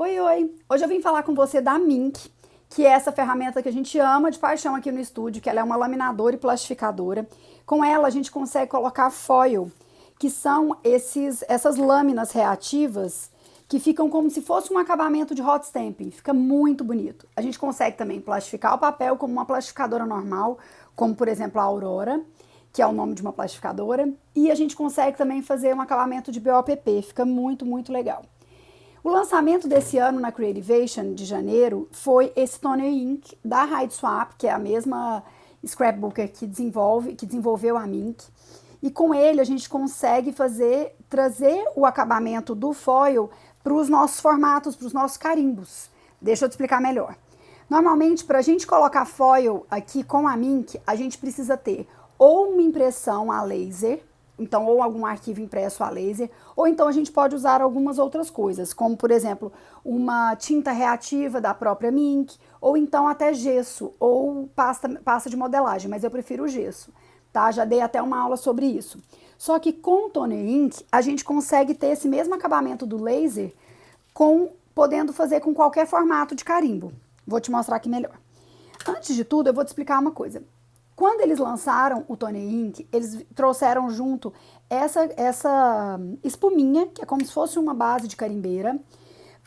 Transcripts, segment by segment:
Oi, oi! Hoje eu vim falar com você da Mink, que é essa ferramenta que a gente ama de paixão aqui no estúdio, que ela é uma laminadora e plastificadora. Com ela a gente consegue colocar foil, que são essas lâminas reativas que ficam como se fosse um acabamento de hot stamping. Fica muito bonito. A gente consegue também plastificar o papel como uma plastificadora normal, como por exemplo a Aurora, que é o nome de uma plastificadora, e a gente consegue também fazer um acabamento de BOPP. Fica muito, muito legal. O lançamento desse ano na Creativation de janeiro foi esse Toner Ink da Hide Swap, que é a mesma scrapbooker que desenvolveu a Mink. E com ele a gente consegue trazer o acabamento do foil para os nossos formatos, para os nossos carimbos. Deixa eu te explicar melhor. Normalmente, para a gente colocar foil aqui com a Mink, a gente precisa ter ou uma impressão a laser, então ou algum arquivo impresso a laser, ou então a gente pode usar algumas outras coisas, como por exemplo, uma tinta reativa da própria Mink, ou então até gesso, ou pasta de modelagem, mas eu prefiro o gesso, tá? Já dei até uma aula sobre isso. Só que com o Toner Ink, a gente consegue ter esse mesmo acabamento do laser, podendo fazer com qualquer formato de carimbo. Vou te mostrar aqui melhor. Antes de tudo, eu vou te explicar uma coisa. Quando eles lançaram o Toner Ink, eles trouxeram junto essa espuminha, que é como se fosse uma base de carimbeira,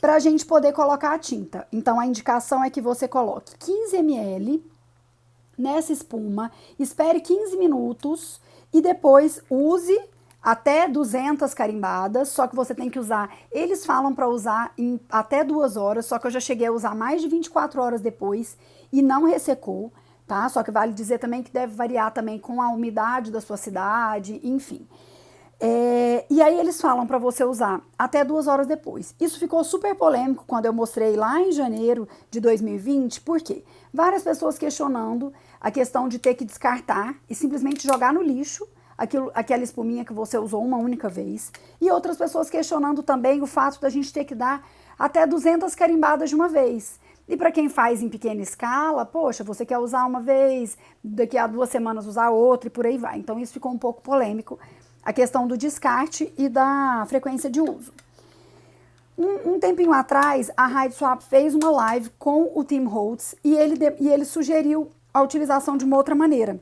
para a gente poder colocar a tinta. Então, a indicação é que você coloque 15 ml nessa espuma, espere 15 minutos e depois use até 200 carimbadas, só que você tem que usar, eles falam para usar em até 2 horas, só que eu já cheguei a usar mais de 24 horas depois e não ressecou, tá? Só que vale dizer também que deve variar também com a umidade da sua cidade, enfim. E aí eles falam para você usar até 2 horas depois. Isso ficou super polêmico quando eu mostrei lá em janeiro de 2020, por quê? Várias pessoas questionando a questão de ter que descartar e simplesmente jogar no lixo aquela espuminha que você usou uma única vez. E outras pessoas questionando também o fato da gente ter que dar até 200 carimbadas de uma vez. E para quem faz em pequena escala, poxa, você quer usar uma vez, daqui a 2 semanas usar outra e por aí vai. Então isso ficou um pouco polêmico, a questão do descarte e da frequência de uso. Um tempinho atrás, a Hide Swap fez uma live com o Tim Holtz e ele sugeriu a utilização de uma outra maneira.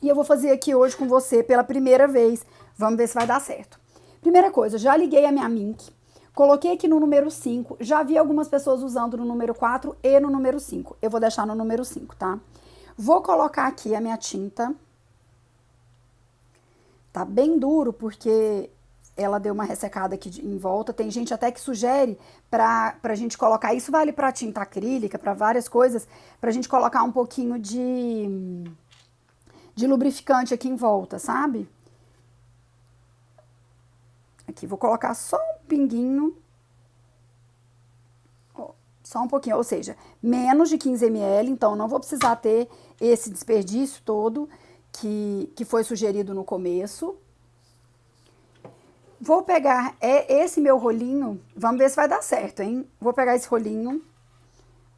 E eu vou fazer aqui hoje com você pela primeira vez. Vamos ver se vai dar certo. Primeira coisa, já liguei a minha Mink, coloquei aqui no número 5, já vi algumas pessoas usando no número 4 e no número 5. Eu vou deixar no número 5, tá? Vou colocar aqui a minha tinta. Tá bem duro porque ela deu uma ressecada aqui em volta. Tem gente até que sugere pra gente colocar, isso vale pra tinta acrílica, pra várias coisas, pra gente colocar um pouquinho de lubrificante aqui em volta, sabe? Aqui, vou colocar só um pinguinho, ó, só um pouquinho, ou seja, menos de 15 ml, então não vou precisar ter esse desperdício todo que foi sugerido no começo. Vou pegar esse meu rolinho, vamos ver se vai dar certo, hein? Vou pegar esse rolinho,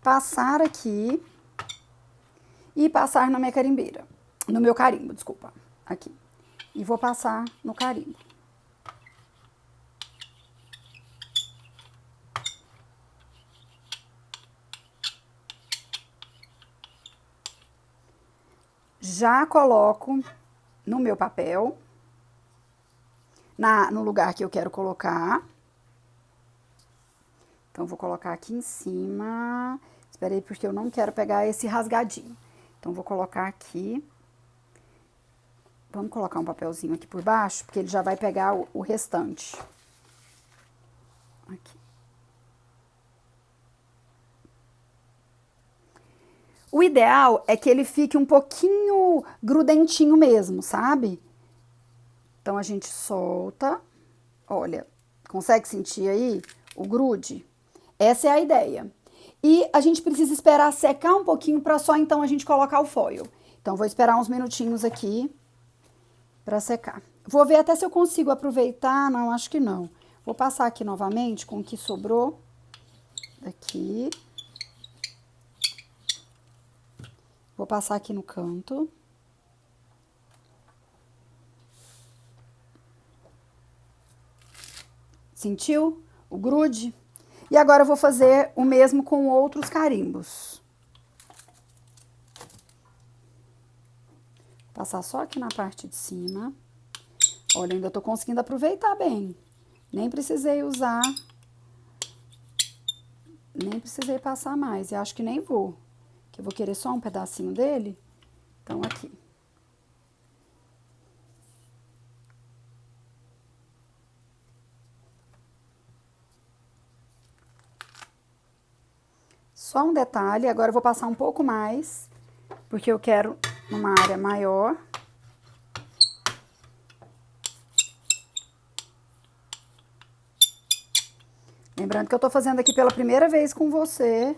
passar aqui e passar na minha carimbeira. No meu carimbo, desculpa. Aqui. E vou passar no carimbo. Já coloco no meu papel, no lugar que eu quero colocar. Então, vou colocar aqui em cima. Espera aí, porque eu não quero pegar esse rasgadinho. Então, vou colocar aqui. Vamos colocar um papelzinho aqui por baixo, porque ele já vai pegar o restante. Aqui. O ideal é que ele fique um pouquinho grudentinho mesmo, sabe? Então, a gente solta. Olha, consegue sentir aí o grude? Essa é a ideia. E a gente precisa esperar secar um pouquinho para só então a gente colocar o foil. Então, vou esperar uns minutinhos aqui para secar. Vou ver até se eu consigo aproveitar. Não, acho que não. Vou passar aqui novamente com o que sobrou daqui. Vou passar aqui no canto. Sentiu o grude? E agora eu vou fazer o mesmo com outros carimbos. Passar só aqui na parte de cima. Olha, ainda tô conseguindo aproveitar bem. Nem precisei usar... Nem precisei passar mais. E acho que nem vou. Que eu vou querer só um pedacinho dele. Então, aqui. Só um detalhe. Agora eu vou passar um pouco mais. Porque eu quero uma área maior. Lembrando que eu tô fazendo aqui pela primeira vez com você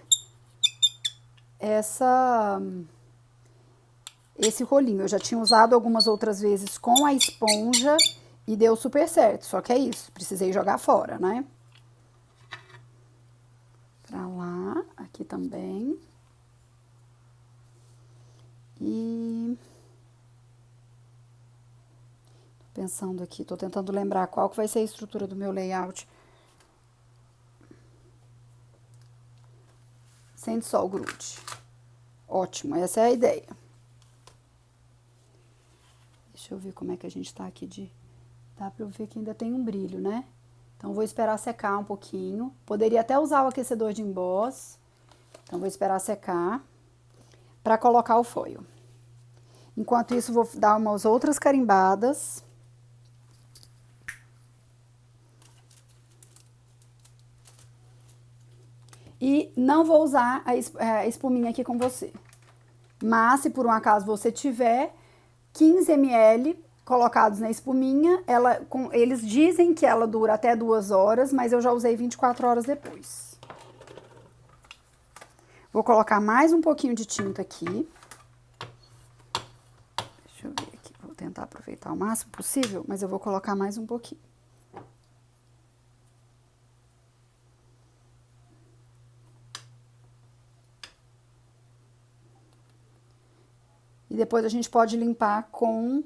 esse rolinho. Eu já tinha usado algumas outras vezes com a esponja e deu super certo. Só que é isso, precisei jogar fora, né? Pra lá, aqui também. E... tô pensando aqui, tô tentando lembrar qual que vai ser a estrutura do meu layout. Sente só o grude. Ótimo, essa é a ideia. Deixa eu ver como é que a gente tá aqui de... Dá pra eu ver que ainda tem um brilho, né? Então, vou esperar secar um pouquinho. Poderia até usar o aquecedor de emboss. Então, vou esperar secar pra colocar o foil. Enquanto isso, vou dar umas outras carimbadas. E não vou usar a espuminha aqui com você. Mas, se por um acaso você tiver 15 ml colocados na espuminha, eles dizem que ela dura até 2 horas, mas eu já usei 24 horas depois. Vou colocar mais um pouquinho de tinta aqui. Deixa eu ver aqui, vou tentar aproveitar o máximo possível, mas eu vou colocar mais um pouquinho. E depois a gente pode limpar com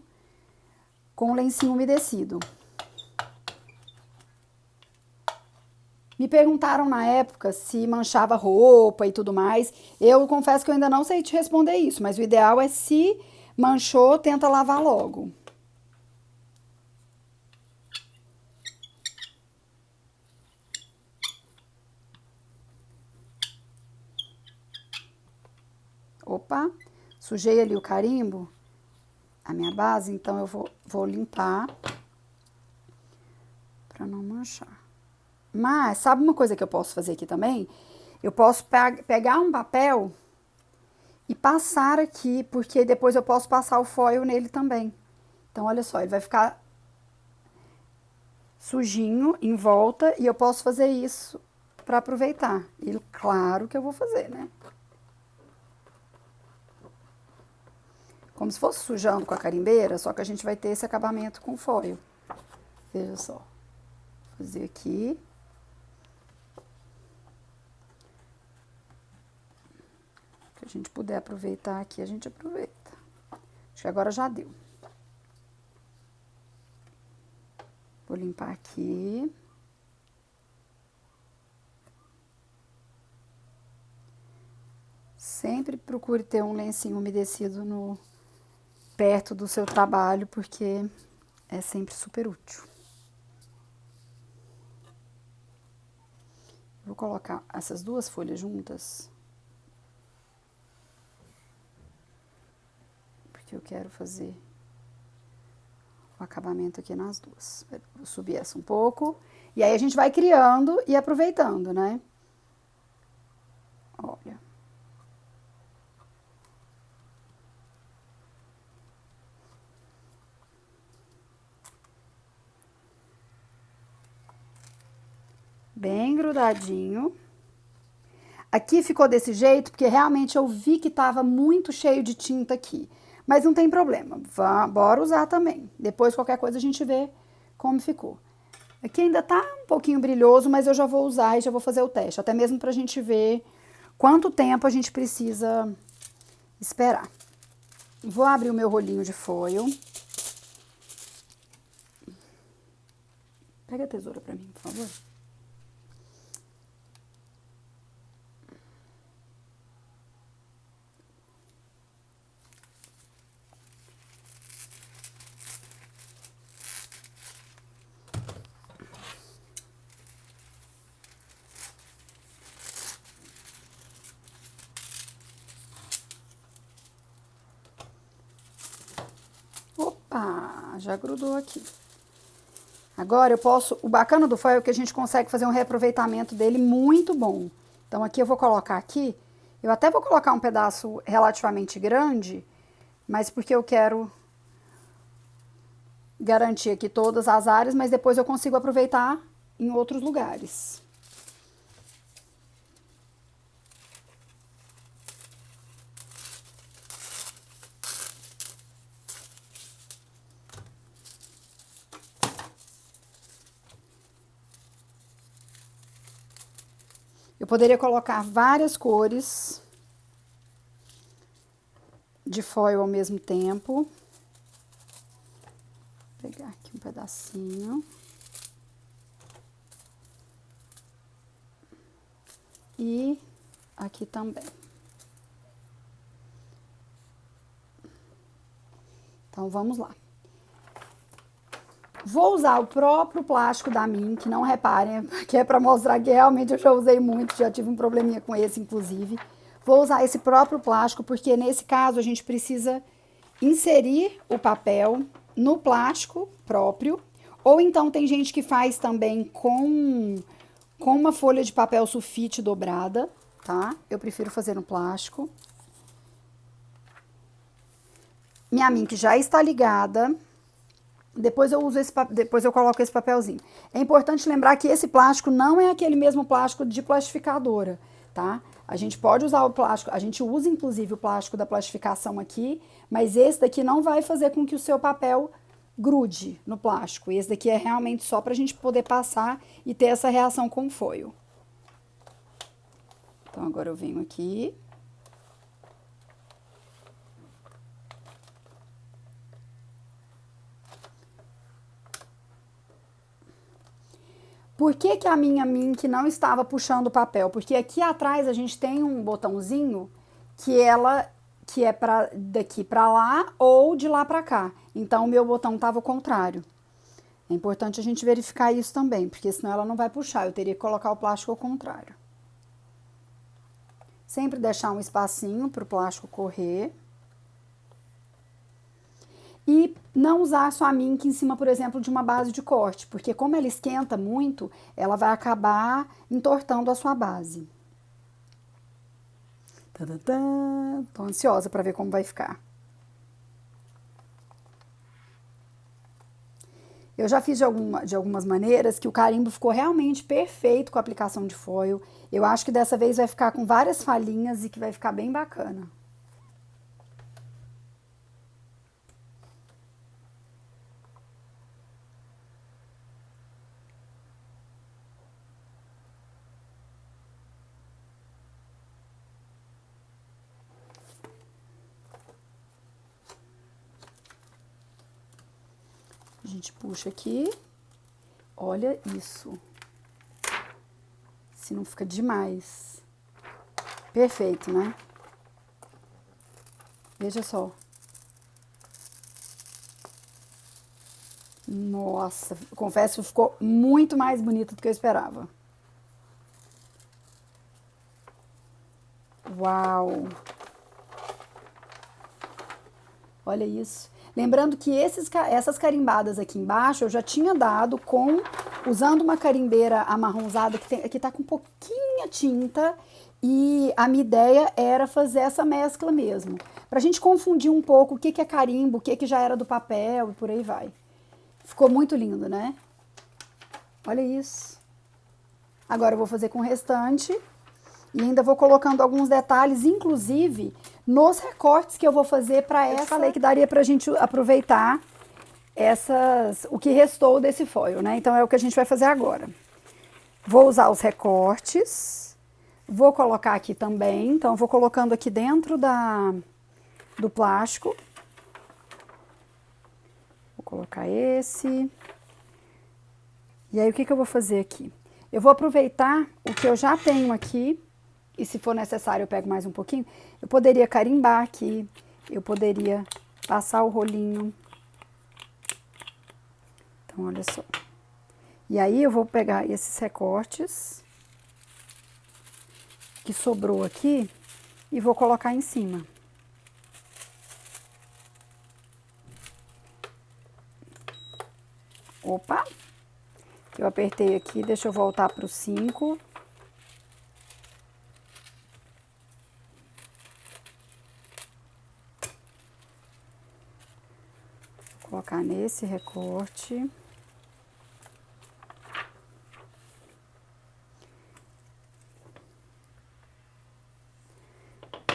lencinho umedecido. Me perguntaram na época se manchava roupa e tudo mais. Eu confesso que eu ainda não sei te responder isso, mas o ideal é, se manchou, tenta lavar logo. Opa, sujei ali o carimbo, a minha base, então eu vou limpar para não manchar. Mas, sabe uma coisa que eu posso fazer aqui também? Eu posso pegar um papel e passar aqui, porque depois eu posso passar o foil nele também. Então, olha só, ele vai ficar sujinho em volta e eu posso fazer isso para aproveitar. E claro que eu vou fazer, né? Como se fosse sujando com a carimbeira, só que a gente vai ter esse acabamento com foil. Veja só. Vou fazer aqui. O que a gente puder aproveitar aqui, a gente aproveita. Acho que agora já deu. Vou limpar aqui. Sempre procure ter um lencinho umedecido perto do seu trabalho, porque é sempre super útil. Vou colocar essas duas folhas juntas, porque eu quero fazer o acabamento aqui nas duas. Vou subir essa um pouco, e aí a gente vai criando e aproveitando, né? Olha. Bem grudadinho. Aqui ficou desse jeito, porque realmente eu vi que tava muito cheio de tinta aqui. Mas não tem problema, bora usar também. Depois, qualquer coisa, a gente vê como ficou. Aqui ainda tá um pouquinho brilhoso, mas eu já vou usar e já vou fazer o teste. Até mesmo pra gente ver quanto tempo a gente precisa esperar. Vou abrir o meu rolinho de foil. Pega a tesoura pra mim, por favor. Ah, já grudou aqui. Agora eu posso... O bacana do foil é que a gente consegue fazer um reaproveitamento dele muito bom. Então aqui eu vou colocar aqui. Eu até vou colocar um pedaço relativamente grande, mas porque eu quero garantir aqui todas as áreas, mas depois eu consigo aproveitar em outros lugares. Eu poderia colocar várias cores de foil ao mesmo tempo. Vou pegar aqui um pedacinho. E aqui também. Então, vamos lá. Vou usar o próprio plástico da Mink, não reparem, que é para mostrar que realmente eu já usei muito, já tive um probleminha com esse, inclusive. Vou usar esse próprio plástico, porque nesse caso a gente precisa inserir o papel no plástico próprio, ou então tem gente que faz também com uma folha de papel sulfite dobrada, tá? Eu prefiro fazer no plástico. Minha Mink já está ligada. Depois eu coloco esse papelzinho. É importante lembrar que esse plástico não é aquele mesmo plástico de plastificadora, tá? A gente pode usar o plástico, a gente usa inclusive o plástico da plastificação aqui, mas esse daqui não vai fazer com que o seu papel grude no plástico. Esse daqui é realmente só pra gente poder passar e ter essa reação com o foil. Então agora eu venho aqui. Por que que a minha Mink não estava puxando o papel? Porque aqui atrás a gente tem um botãozinho que é para daqui para lá ou de lá para cá. Então o meu botão estava ao contrário. É importante a gente verificar isso também, porque senão ela não vai puxar. Eu teria que colocar o plástico ao contrário. Sempre deixar um espacinho para o plástico correr. E não usar só a Mink em cima, por exemplo, de uma base de corte, porque como ela esquenta muito, ela vai acabar entortando a sua base. Tadadã! Tô ansiosa para ver como vai ficar. Eu já fiz de algumas maneiras que o carimbo ficou realmente perfeito com a aplicação de foil. Eu acho que dessa vez vai ficar com várias falhinhas e que vai ficar bem bacana. A gente puxa aqui. Olha isso. Se não fica demais. Perfeito, né? Veja só. Nossa, confesso que ficou muito mais bonito do que eu esperava. Uau! Olha isso. Lembrando que essas carimbadas aqui embaixo eu já tinha dado usando uma carimbeira amarronzada que tá com pouquinha tinta, e a minha ideia era fazer essa mescla mesmo. Pra gente confundir um pouco o que que é carimbo, o que que já era do papel e por aí vai. Ficou muito lindo, né? Olha isso. Agora eu vou fazer com o restante. E ainda vou colocando alguns detalhes, inclusive nos recortes que eu vou fazer para essa. Eu falei que daria pra gente aproveitar o que restou desse foil, né? Então é o que a gente vai fazer agora. Vou usar os recortes, vou colocar aqui também, então vou colocando aqui dentro do plástico. Vou colocar esse. E aí o que que eu vou fazer aqui? Eu vou aproveitar o que eu já tenho aqui. E se for necessário eu pego mais um pouquinho. Eu poderia carimbar aqui, eu poderia passar o rolinho. Então, olha só. E aí eu vou pegar esses recortes que sobrou aqui e vou colocar em cima. Opa! Eu apertei aqui, deixa eu voltar pro 5. Colocar nesse recorte.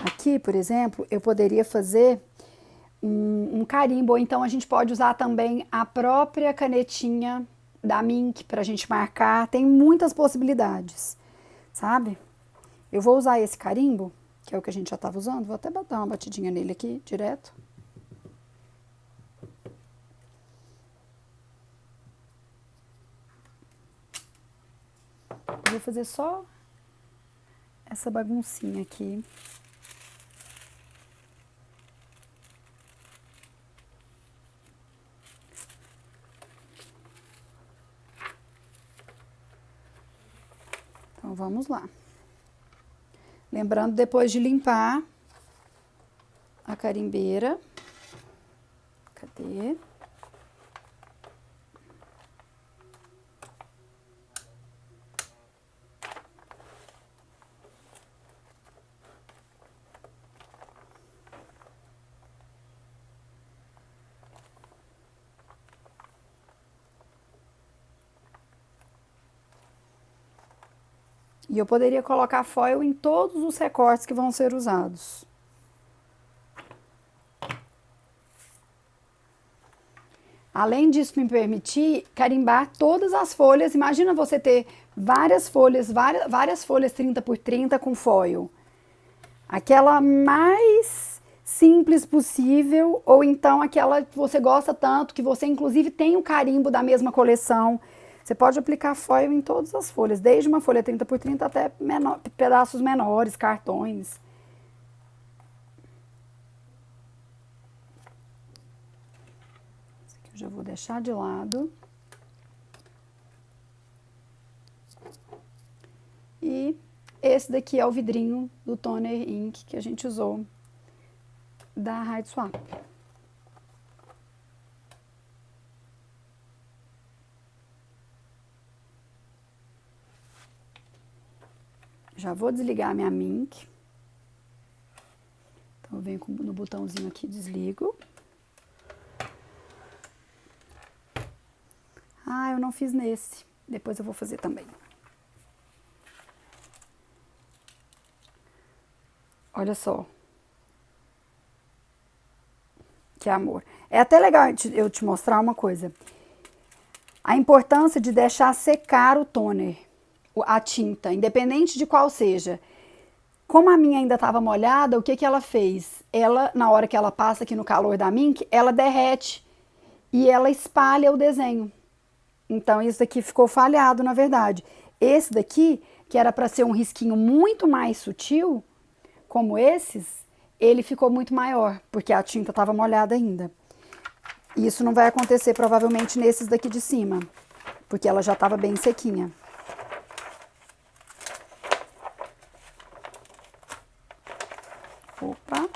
Aqui, por exemplo, eu poderia fazer um carimbo, ou então a gente pode usar também a própria canetinha da Mink pra gente marcar. Tem muitas possibilidades, sabe? Eu vou usar esse carimbo, que é o que a gente já estava usando. Vou até botar uma batidinha nele aqui, direto. Vou fazer só essa baguncinha aqui. Então, vamos lá. Lembrando, depois de limpar a carimbeira. Cadê? E eu poderia colocar foil em todos os recortes que vão ser usados. Além disso, me permitir carimbar todas as folhas. Imagina você ter várias folhas 30 por 30 com foil. Aquela mais simples possível, ou então aquela que você gosta tanto, que você inclusive tem um carimbo da mesma coleção. Você pode aplicar foil em todas as folhas, desde uma folha 30 por 30 até pedaços menores, cartões. Esse aqui eu já vou deixar de lado. E esse daqui é o vidrinho do Toner Ink que a gente usou da Hide Swap. Já vou desligar a minha Mink. Então, eu venho no botãozinho aqui, desligo. Ah, eu não fiz nesse. Depois eu vou fazer também. Olha só. Que amor. É até legal eu te mostrar uma coisa. A importância de deixar secar o toner, a tinta, independente de qual seja. Como a minha ainda estava molhada, o que que ela fez? Ela, na hora que ela passa aqui no calor da Mink, ela derrete e ela espalha o desenho. Então, isso daqui ficou falhado, na verdade. Esse daqui, que era para ser um risquinho muito mais sutil, como esses, ele ficou muito maior, porque a tinta estava molhada ainda. Isso não vai acontecer, provavelmente, nesses daqui de cima, porque ela já estava bem sequinha. Opa!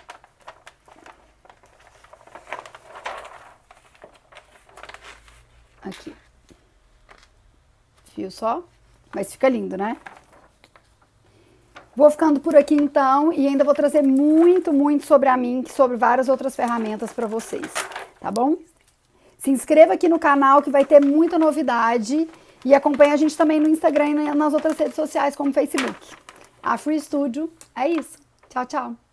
Aqui. Fio só, mas fica lindo, né? Vou ficando por aqui então e ainda vou trazer muito sobre a Mink, sobre várias outras ferramentas para vocês, tá bom? Se inscreva aqui no canal que vai ter muita novidade e acompanhe a gente também no Instagram e nas outras redes sociais como Facebook. A Free Studio é isso. Tchau, tchau!